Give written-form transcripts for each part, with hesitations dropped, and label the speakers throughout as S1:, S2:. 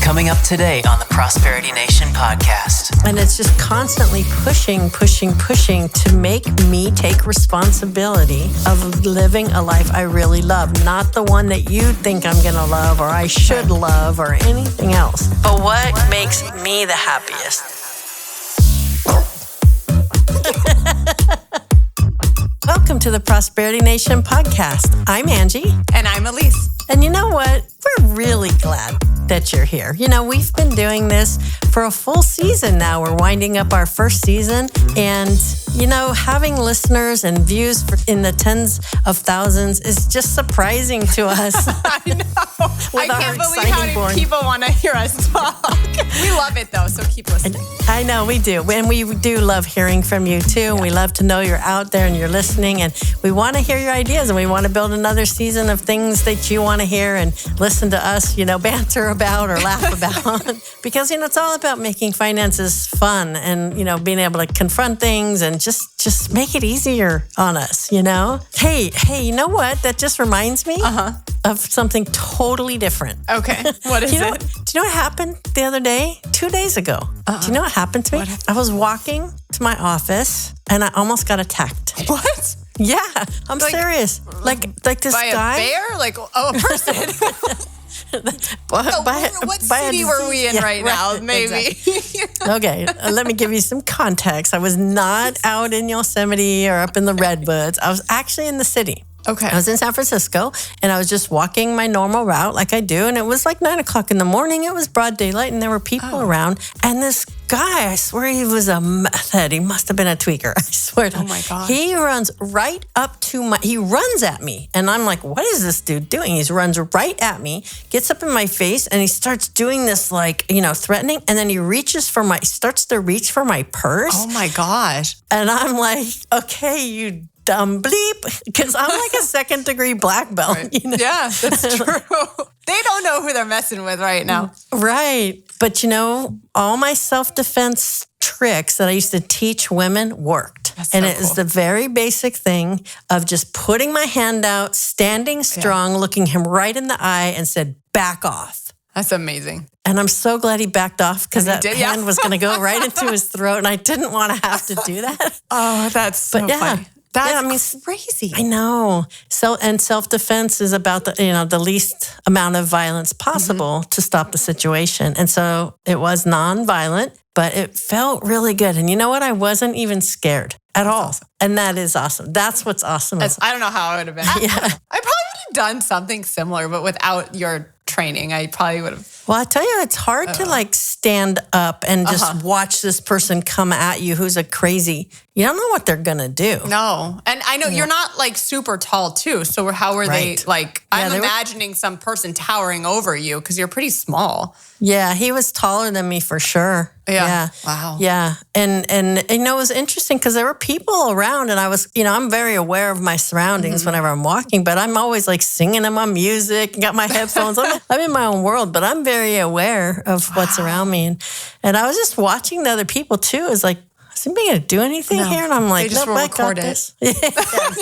S1: Coming up today on the Prosperity Nation podcast.
S2: And it's just constantly pushing to make me take responsibility of living a life I really love. Not the one that you think I'm going to love or I should love or anything else. But what makes me the happiest? Welcome to the Prosperity Nation podcast. I'm Angie.
S3: And I'm Elise.
S2: And you know what? We're really glad that you're here. You know, we've been doing this for a full season now. We're winding up our first season. And, you know, having listeners and views in the tens of thousands is just surprising to us.
S3: I know. I can't believe how many people want to hear us talk. We love it, though, so keep listening.
S2: I know, we do. And we do love hearing from you, too. Yeah. We love to know you're out there and you're listening. And we want to hear your ideas. And we want to build another season of things that you want to hear and listen to us, you know, banter about or laugh about. Because, you know, it's all about making finances fun and, you know, being able to confront things and just make it easier on us, you know? Hey, you know what? That just reminds me of something totally different.
S3: Okay. What is
S2: it?
S3: Do
S2: you know what happened the other day? 2 days ago. Do you know what happened to me? I was walking to my office and I almost got attacked.
S3: What?
S2: Yeah, I'm serious. Like this
S3: by
S2: guy.
S3: By a bear? Like, a person? What city were we in right now? Maybe.
S2: Exactly. Okay, let me give you some context. I was not out in Yosemite or up in the Redwoods. I was actually in the city.
S3: Okay.
S2: I was in San Francisco, and I was just walking my normal route like I do, and it was like 9 o'clock in the morning. It was broad daylight, and there were people around, and this guy, I swear he was a meth head. He must have been a tweaker. I swear to
S3: God. Oh, my God.
S2: He runs right up to he runs at me, and I'm like, what is this dude doing? He runs right at me, gets up in my face, and he starts doing this, like, you know, threatening, and then he starts to reach for my purse.
S3: Oh, my gosh.
S2: And I'm like, okay, you dumb bleep, because I'm like a second-degree black belt.
S3: Right.
S2: You know?
S3: Yeah, that's true. They don't know who they're messing with right now.
S2: Right. But, you know, all my self-defense tricks that I used to teach women worked.
S3: That's
S2: and
S3: so
S2: it
S3: cool.
S2: is the very basic thing of just putting my hand out, standing strong, looking him right in the eye and said, back off.
S3: That's amazing.
S2: And I'm so glad he backed off because that hand was going to go right into his throat and I didn't want to have to do that.
S3: Oh, that's so funny. That's crazy.
S2: I know. And self-defense is about the least amount of violence possible to stop the situation. And so it was non-violent, but it felt really good. And you know what? I wasn't even scared at all.
S3: Awesome.
S2: And that is awesome. That's what's awesome.
S3: I don't know how I would have been.
S2: Yeah.
S3: I probably would have done something similar, but without your training, I probably would have.
S2: Well, I tell you, it's hard to like stand up and just watch this person come at you who's a crazy. You don't know what they're going to do.
S3: No. And I know you're not like super tall too. So how were they like, I'm imagining some person towering over you because you're pretty small.
S2: Yeah, he was taller than me for sure.
S3: Yeah. Wow.
S2: Yeah. And you know, it was interesting because there were people around and I was, you know, I'm very aware of my surroundings whenever I'm walking, but I'm always like singing in my music and got my headphones. I'm in my own world, but I'm very aware of what's around me. And I was just watching the other people too. It's like, is anybody going to do anything here? And I'm like,
S3: they just will record it.
S2: Yeah,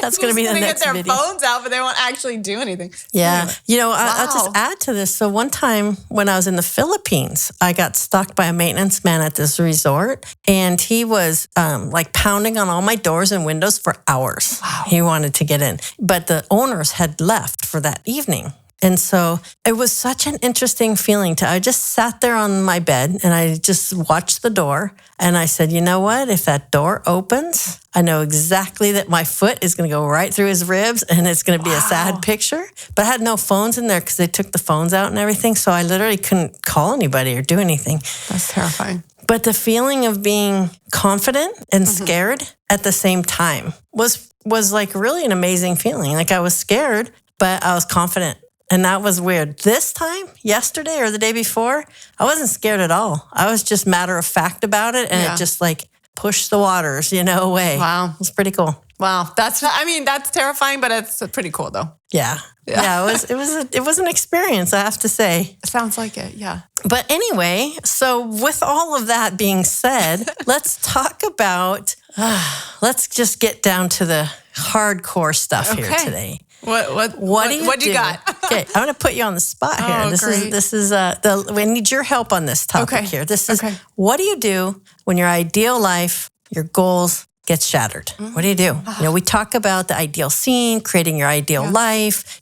S2: that's going to be the next
S3: video. They
S2: video.
S3: get their phones out, but they won't actually do anything.
S2: Yeah.
S3: Anyway.
S2: You know, I'll just add to this. So one time when I was in the Philippines, I got stalked by a maintenance man at this resort. And he was like pounding on all my doors and windows for hours.
S3: Wow.
S2: He wanted to get in. But the owners had left for that evening. And so it was such an interesting feeling. I just sat there on my bed and I just watched the door. And I said, you know what? If that door opens, I know exactly that my foot is going to go right through his ribs and it's going to be a sad picture. But I had no phones in there because they took the phones out and everything. So I literally couldn't call anybody or do anything.
S3: That's terrifying.
S2: But the feeling of being confident and scared at the same time was like really an amazing feeling. Like I was scared, but I was confident. And that was weird. This time, yesterday or the day before, I wasn't scared at all. I was just matter of fact about it. And it just like pushed the waters, you know, away.
S3: Wow.
S2: It was pretty cool.
S3: Wow. That's terrifying, but it's pretty cool though.
S2: Yeah. It was an experience, I have to say.
S3: Sounds like it. Yeah.
S2: But anyway, so with all of that being said, let's talk about, let's just get down to the hardcore stuff here today.
S3: What do you got?
S2: Okay, I'm going to put you on the spot here.
S3: Oh,
S2: We need your help on this topic here. This is, what do you do when your ideal life, your goals get shattered? What do you do? We talk about the ideal scene, creating your ideal life,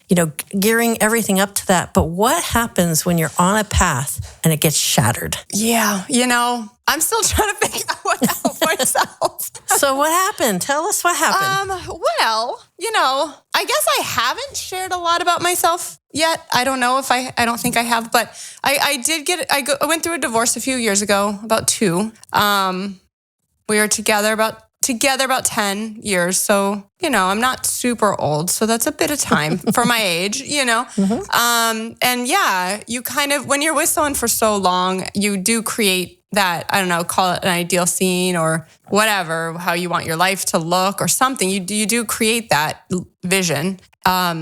S2: gearing everything up to that. But what happens when you're on a path and it gets shattered?
S3: Yeah, I'm still trying to figure out what to help myself.
S2: So what happened? Tell us what happened.
S3: I guess I haven't shared a lot about myself yet. I don't know if I don't think I have, but I went through a divorce a few years ago, about 2. We were together about 10 years. So, I'm not super old. So that's a bit of time for my age, And you kind of, when you're with someone for so long, you do create that, I don't know, call it an ideal scene or whatever, how you want your life to look or something. You do create that vision. After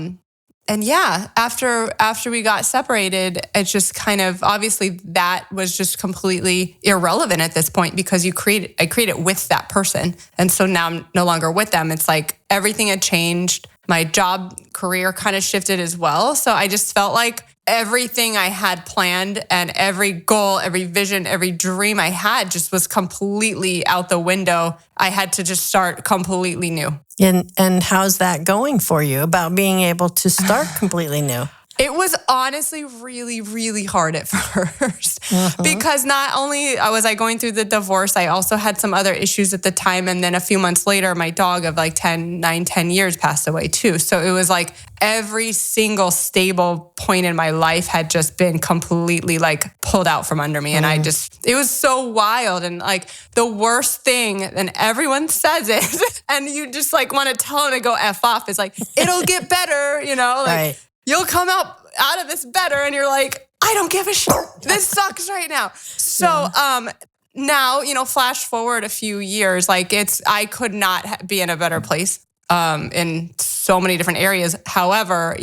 S3: we got separated, it's just kind of, obviously that was just completely irrelevant at this point because I created with that person. And so now I'm no longer with them. It's like everything had changed. My job career kind of shifted as well. So I just felt like everything I had planned and every goal, every vision, every dream I had just was completely out the window. I had to just start completely new.
S2: And how's that going for you about being able to start completely new?
S3: It was honestly really, really hard at first because not only was I going through the divorce, I also had some other issues at the time. And then a few months later, my dog of like 10 years passed away too. So it was like every single stable point in my life had just been completely like pulled out from under me. And it was so wild. And like the worst thing, and everyone says it, and you just like want to tell them to go F off, is like, it'll get better,
S2: Right.
S3: You'll come out of this better, and you're like, I don't give a shit. This sucks right now. So now, flash forward a few years, like I could not be in a better place in so many different areas. However,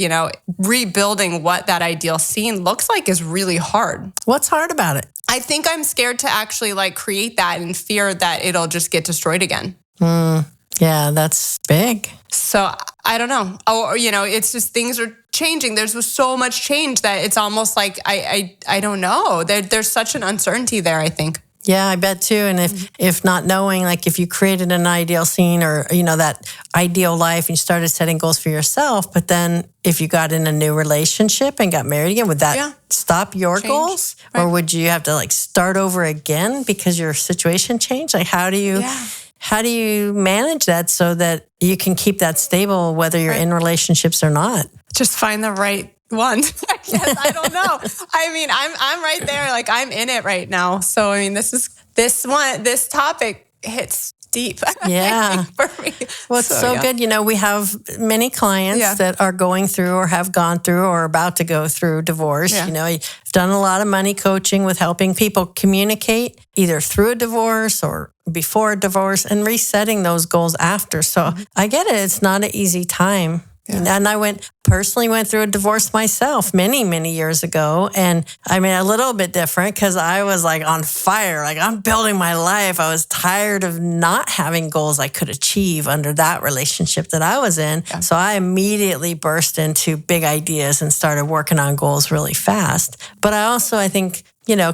S3: rebuilding what that ideal scene looks like is really hard.
S2: What's hard about it?
S3: I think I'm scared to actually like create that and fear that it'll just get destroyed again.
S2: Yeah, that's big.
S3: So I don't know. It's just things are changing. There's so much change that it's almost like I don't know. There's such an uncertainty there, I think.
S2: Yeah, I bet too. And if not knowing, like if you created an ideal scene or, that ideal life and you started setting goals for yourself, but then if you got in a new relationship and got married again, would that stop your goals? Right. Or would you have to like start over again because your situation changed? Like how do you manage that so that you can keep that stable, whether you're in relationships or not?
S3: Just find the right one. I guess I don't know. I mean, I'm right there. Like I'm in it right now. So I mean, this topic hits deep.
S2: Yeah.
S3: For me.
S2: Well, it's so good. We have many clients that are going through or have gone through or about to go through divorce. Yeah. You've done a lot of money coaching with helping people communicate either through a divorce or before a divorce and resetting those goals after. So I get it. It's not an easy time. Yeah. And I personally went through a divorce myself many, many years ago. And I mean, a little bit different because I was like on fire. Like I'm building my life. I was tired of not having goals I could achieve under that relationship that I was in. Yeah. So I immediately burst into big ideas and started working on goals really fast. But I think,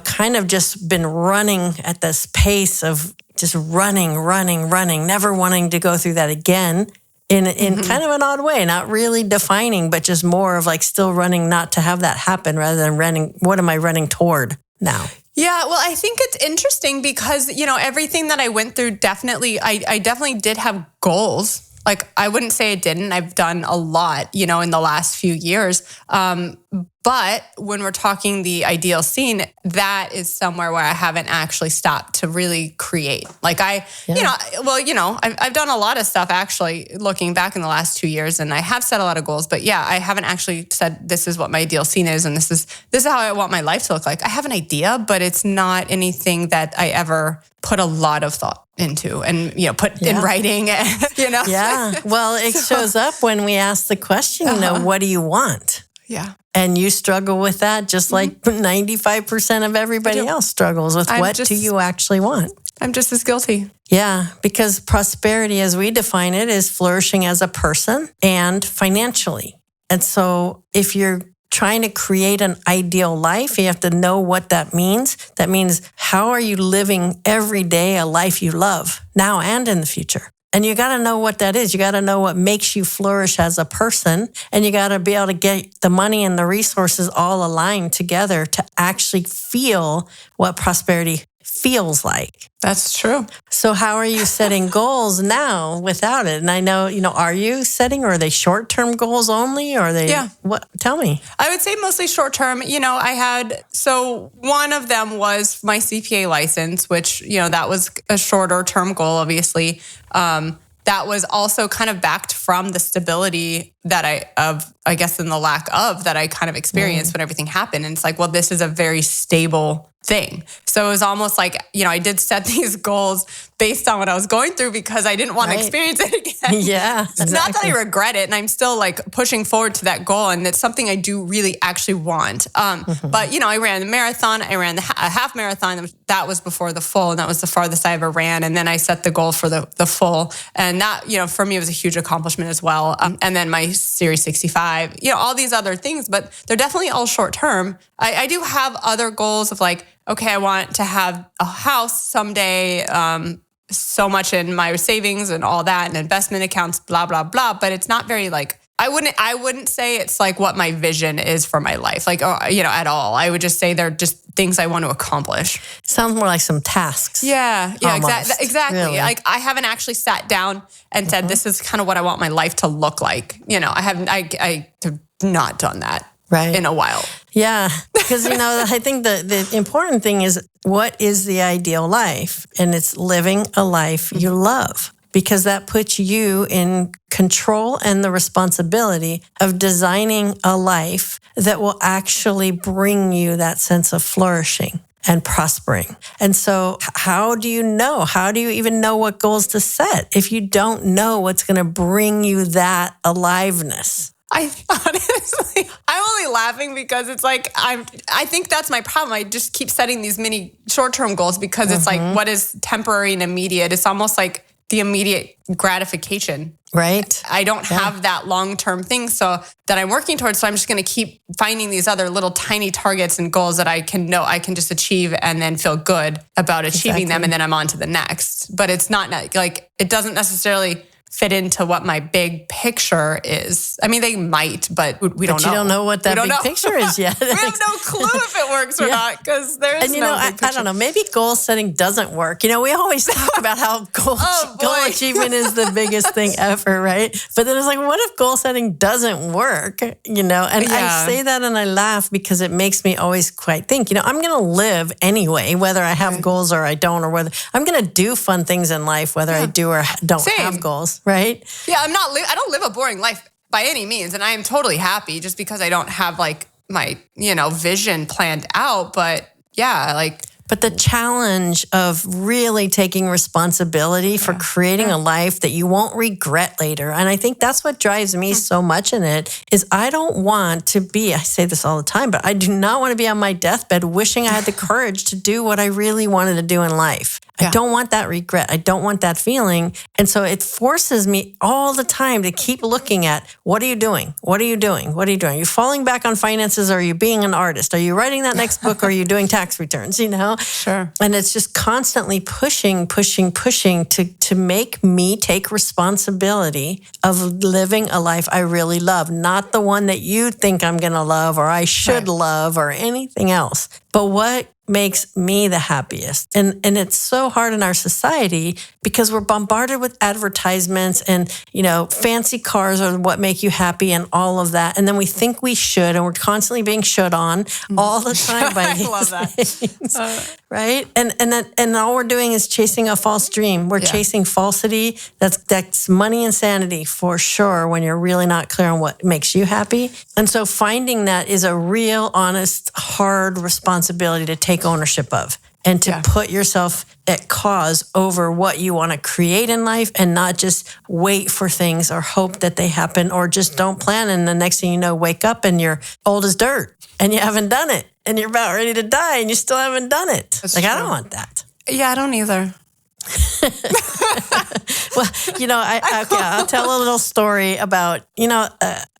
S2: kind of just been running at this pace of just running, never wanting to go through that again. In kind of an odd way, not really defining, but just more of like still running not to have that happen rather than running, what am I running toward now?
S3: Yeah, well, I think it's interesting because, everything that I went through, I definitely did have goals. Like, I wouldn't say I didn't. I've done a lot, in the last few years. But when we're talking the ideal scene, that is somewhere where I haven't actually stopped to really create. Like I've done a lot of stuff actually looking back in the last 2 years, and I have set a lot of goals, but I haven't actually said this is what my ideal scene is. And this is how I want my life to look like. I have an idea, but it's not anything that I ever put a lot of thought into and, put in writing,
S2: Yeah. Well, it shows up when we ask the question, what do you want?
S3: Yeah.
S2: And you struggle with that just like 95% of everybody else struggles with what do you actually want?
S3: I'm just as guilty.
S2: Yeah, because prosperity as we define it is flourishing as a person and financially. And so if you're trying to create an ideal life, you have to know what that means. That means, how are you living every day a life you love now and in the future? And you got to know what that is. You got to know what makes you flourish as a person. And you got to be able to get the money and the resources all aligned together to actually feel what prosperity feels like.
S3: That's true.
S2: So how are you setting goals now without it? And I know, are you setting, or are they short-term goals only? Or are they, what? Tell me.
S3: I would say mostly short-term. So one of them was my CPA license, which, that was a shorter-term goal, obviously. That was also kind of backed from the stability that I guess in the lack of that I kind of experienced when everything happened. And it's like, well, this is a very stable thing. So it was almost like, I did set these goals based on what I was going through because I didn't want to experience it again.
S2: Yeah, exactly.
S3: It's not that I regret it. And I'm still like pushing forward to that goal. And it's something I do really actually want. But, I ran the marathon. I ran a half marathon. That was before the full. And that was the farthest I ever ran. And then I set the goal for the full. And that, for me, was a huge accomplishment as well. And then my Series 65, all these other things, but they're definitely all short term. I do have other goals of like, okay, I want to have a house someday, so much in my savings and all that and investment accounts, blah, blah, blah. But it's not very like, I wouldn't say it's like what my vision is for my life, like, at all. I would just say they're just things I want to accomplish.
S2: Sounds more like some tasks.
S3: Yeah, exactly.
S2: Really.
S3: Like I haven't actually sat down and said, this is kind of what I want my life to look like. I have not done that in a while.
S2: Yeah, because, I think the important thing is, what is the ideal life? And it's living a life you love, because that puts you in control and the responsibility of designing a life that will actually bring you that sense of flourishing and prospering. And so how do you know? How do you even know what goals to set if you don't know what's going to bring you that aliveness?
S3: I honestly, I'm only laughing because it's like, I think that's my problem. I just keep setting these mini short-term goals because it's like, what is temporary and immediate? It's almost like the immediate gratification.
S2: Right.
S3: I don't have that long-term thing that I'm working towards. So I'm just going to keep finding these other little tiny targets and goals that I can just achieve and then feel good about achieving them. And then I'm on to the next. But it's not like, it doesn't necessarily fit into what my big picture is. I mean, they might, but we don't know.
S2: You don't know what that big picture is yet.
S3: We have no clue if it works or not, because there's no big picture.
S2: I don't know, maybe goal setting doesn't work. We always talk about how goal achievement is the biggest thing ever, right? But then it's like, what if goal setting doesn't work? And I say that and I laugh because it makes me always quite think, I'm going to live anyway, whether I have goals or I don't, or whether I'm going to do fun things in life, whether I do or don't have goals. Right?
S3: Yeah, I don't live a boring life by any means. And I am totally happy just because I don't have like my, vision planned out. But
S2: But the challenge of really taking responsibility for creating a life that you won't regret later. And I think that's what drives me so much in it, is I don't want to be, I say this all the time, but I do not want to be on my deathbed wishing I had the courage to do what I really wanted to do in life. I don't want that regret. I don't want that feeling. And so it forces me all the time to keep looking at, what are you doing? What are you doing? What are you doing? Are you falling back on finances? Or are you being an artist? Are you writing that next book? Or are you doing tax returns?
S3: Sure.
S2: And it's just constantly pushing to make me take responsibility of living a life I really love, not the one that you think I'm going to love or I should love or anything else, but what makes me the happiest. And it's so hard in our society because we're bombarded with advertisements and, fancy cars are what make you happy and all of that. And then we think we should, and we're constantly being should on all the time by these
S3: love that.
S2: things, right? And all we're doing is chasing a false dream. We're chasing falsity. That's money insanity for sure when you're really not clear on what makes you happy. And so finding that is a real, honest, hard responsibility to take ownership of, and to put yourself at cause over what you want to create in life, and not just wait for things or hope that they happen, or just don't plan. And the next thing you know, wake up and you're old as dirt and you haven't done it, and you're about ready to die and you still haven't done it.
S3: That's
S2: true. I don't want that.
S3: Yeah, I don't either.
S2: Well, I'll tell a little story about,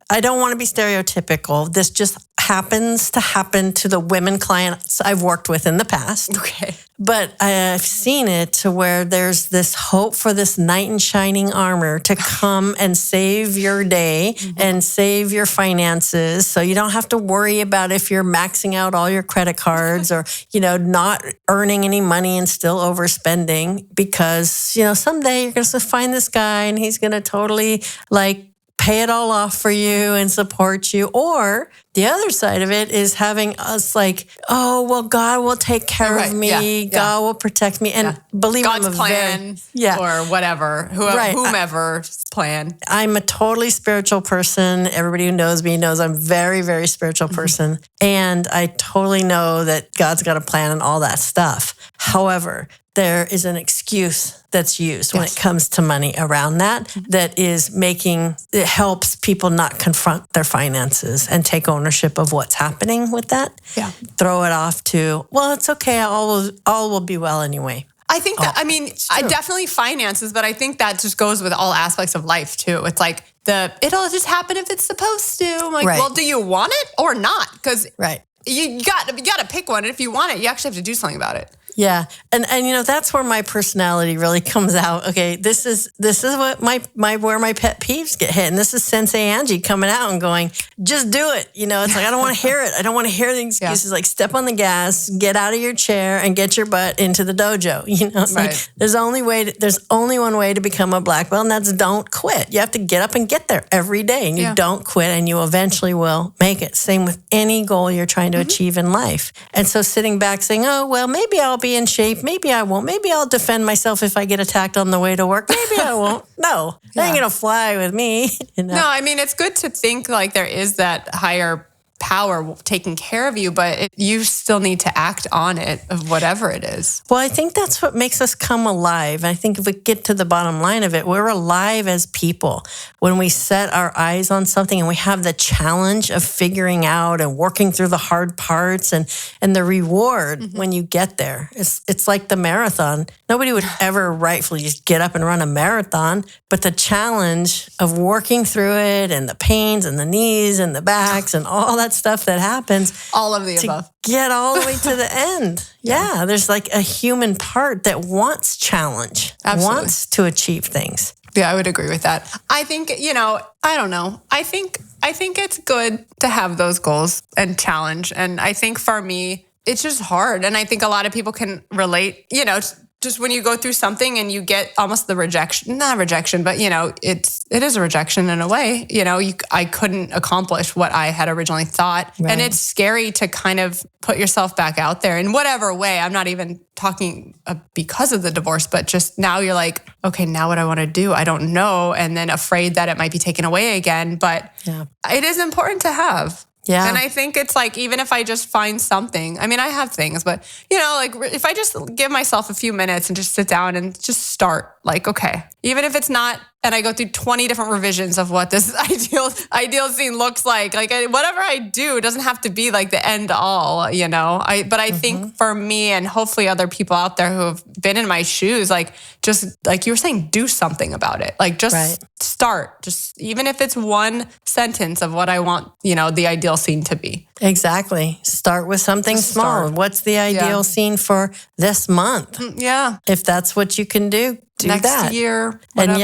S2: I don't want to be stereotypical. This just happens to happen to the women clients I've worked with in the past.
S3: Okay.
S2: But I've seen it to where there's this hope for this knight in shining armor to come and save your day and save your finances. So you don't have to worry about if you're maxing out all your credit cards or, not earning any money and still overspending because, someday you're going to find this guy and he's going to totally pay it all off for you and support you. Or the other side of it is having us God will take care of me.
S3: Yeah.
S2: God will protect me. And believe
S3: God's
S2: I'm
S3: plan or whatever, whomever's plan.
S2: I'm a totally spiritual person. Everybody who knows me knows I'm very, very spiritual person. And I totally know that God's got a plan and all that stuff. However, there is an excuse that's used when it comes to money around that is it helps people not confront their finances and take ownership of what's happening with that.
S3: Yeah.
S2: Throw it off to, well, it's okay. All will be well anyway.
S3: I think that, I definitely finances, but I think that just goes with all aspects of life too. It's like it'll just happen if it's supposed to. I'm like, well, do you want it or not? Because you got to pick one. And if you want it, you actually have to do something about it.
S2: Yeah. And that's where my personality really comes out. Okay, this is what where my pet peeves get hit. And this is Sensei Angie coming out and going, just do it. It's like, I don't want to hear it. I don't want to hear the excuses. Like, step on the gas, get out of your chair and get your butt into the dojo. It's like, there's only one way to become a black belt, and that's don't quit. You have to get up and get there every day, and you don't quit, and you eventually will make it. Same with any goal you're trying to achieve in life. And so sitting back saying, oh, well, maybe I'll be in shape. Maybe I won't. Maybe I'll defend myself if I get attacked on the way to work. Maybe I won't. No, it ain't going to fly with me.
S3: No, it's good to think like there is that higher power taking care of you, but you still need to act on it, of whatever it is.
S2: Well, I think that's what makes us come alive. I think if we get to the bottom line of it, we're alive as people when we set our eyes on something and we have the challenge of figuring out and working through the hard parts and the reward when you get there. It's like the marathon. Nobody would ever rightfully just get up and run a marathon, but the challenge of working through it and the pains and the knees and the backs and all that stuff that happens.
S3: All of the above.
S2: Get all the way to the end. Yeah, there's like a human part that wants challenge, wants to achieve things.
S3: Yeah, I would agree with that. I think, I don't know. I think it's good to have those goals and challenge. And I think for me, it's just hard. And I think a lot of people can relate, just when you go through something and you get almost the rejection, not rejection, but it is a rejection in a way. I couldn't accomplish what I had originally thought. Right. And it's scary to kind of put yourself back out there in whatever way. I'm not even talking because of the divorce, but just now you're like, okay, now what I want to do, I don't know. And then afraid that it might be taken away again. But it is important to have. Yeah. And I think it's like, even if I just find something, I have things, but if I just give myself a few minutes and just sit down and just start, okay, even if it's not, and I go through 20 different revisions of what this ideal scene looks like whatever I do, it doesn't have to be like the end all, but I think for me and hopefully other people out there who have been in my shoes, just like you were saying, do something about it. Start, just even if it's one sentence of what I want, the ideal scene to be.
S2: Exactly. Start with something small. What's the ideal scene for this month?
S3: Yeah.
S2: If that's what you can do
S3: next
S2: that.
S3: Year. Whatever.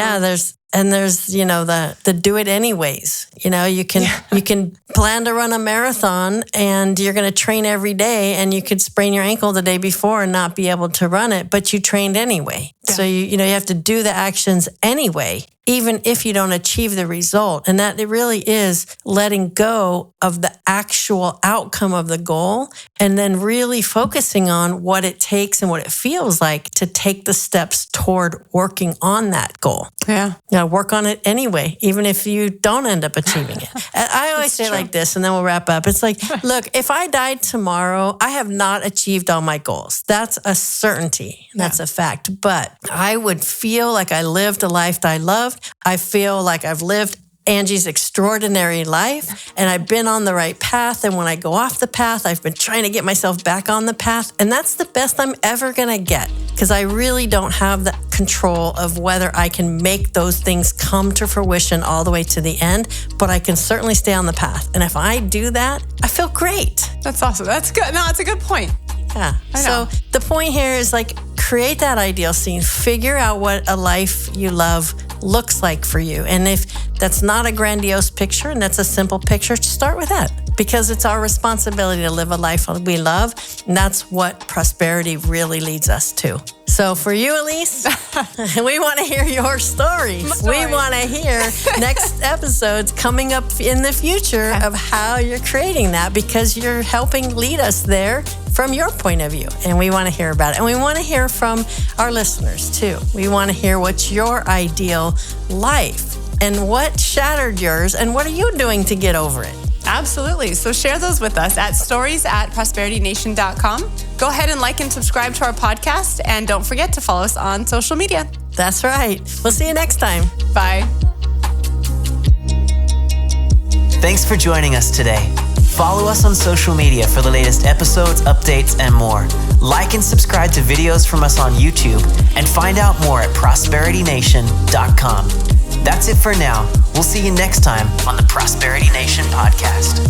S2: And there's the do it anyways. You can plan to run a marathon and you're going to train every day and you could sprain your ankle the day before and not be able to run it, but you trained anyway. Yeah. So you have to do the actions anyway, even if you don't achieve the result. And that it really is letting go of the actual outcome of the goal and then really focusing on what it takes and what it feels like to take the steps toward working on that goal.
S3: Yeah.
S2: Work on it anyway, even if you don't end up achieving it. I always say it like this, and then we'll wrap up. It's like, look, if I died tomorrow, I have not achieved all my goals. That's a certainty. That's a fact. But I would feel like I lived a life that I loved. I feel like I've lived Angie's extraordinary life, and I've been on the right path. And when I go off the path, I've been trying to get myself back on the path. And that's the best I'm ever going to get. because I really don't have the control of whether I can make those things come to fruition all the way to the end, but I can certainly stay on the path. And if I do that, I feel great.
S3: That's awesome. That's good. No, that's a good point.
S2: Yeah. So the point here is like, create that ideal scene, figure out what a life you love looks like for you. And if that's not a grandiose picture and that's a simple picture, start with that, because it's our responsibility to live a life we love. And that's what prosperity really leads us to. So for you, Elise, we want to hear your stories. We want to hear next episodes coming up in the future of how you're creating that, because you're helping lead us there from your point of view. And we want to hear about it. And we want to hear from our listeners too. We want to hear what's your ideal life and what shattered yours and what are you doing to get over it?
S3: Absolutely. So share those with us at stories@prosperitynation.com. Go ahead and like and subscribe to our podcast. And don't forget to follow us on social media.
S2: That's right. We'll see you next time.
S3: Bye.
S1: Thanks for joining us today. Follow us on social media for the latest episodes, updates, and more. Like and subscribe to videos from us on YouTube and find out more at prosperitynation.com. That's it for now. We'll see you next time on the Prosperity Nation podcast.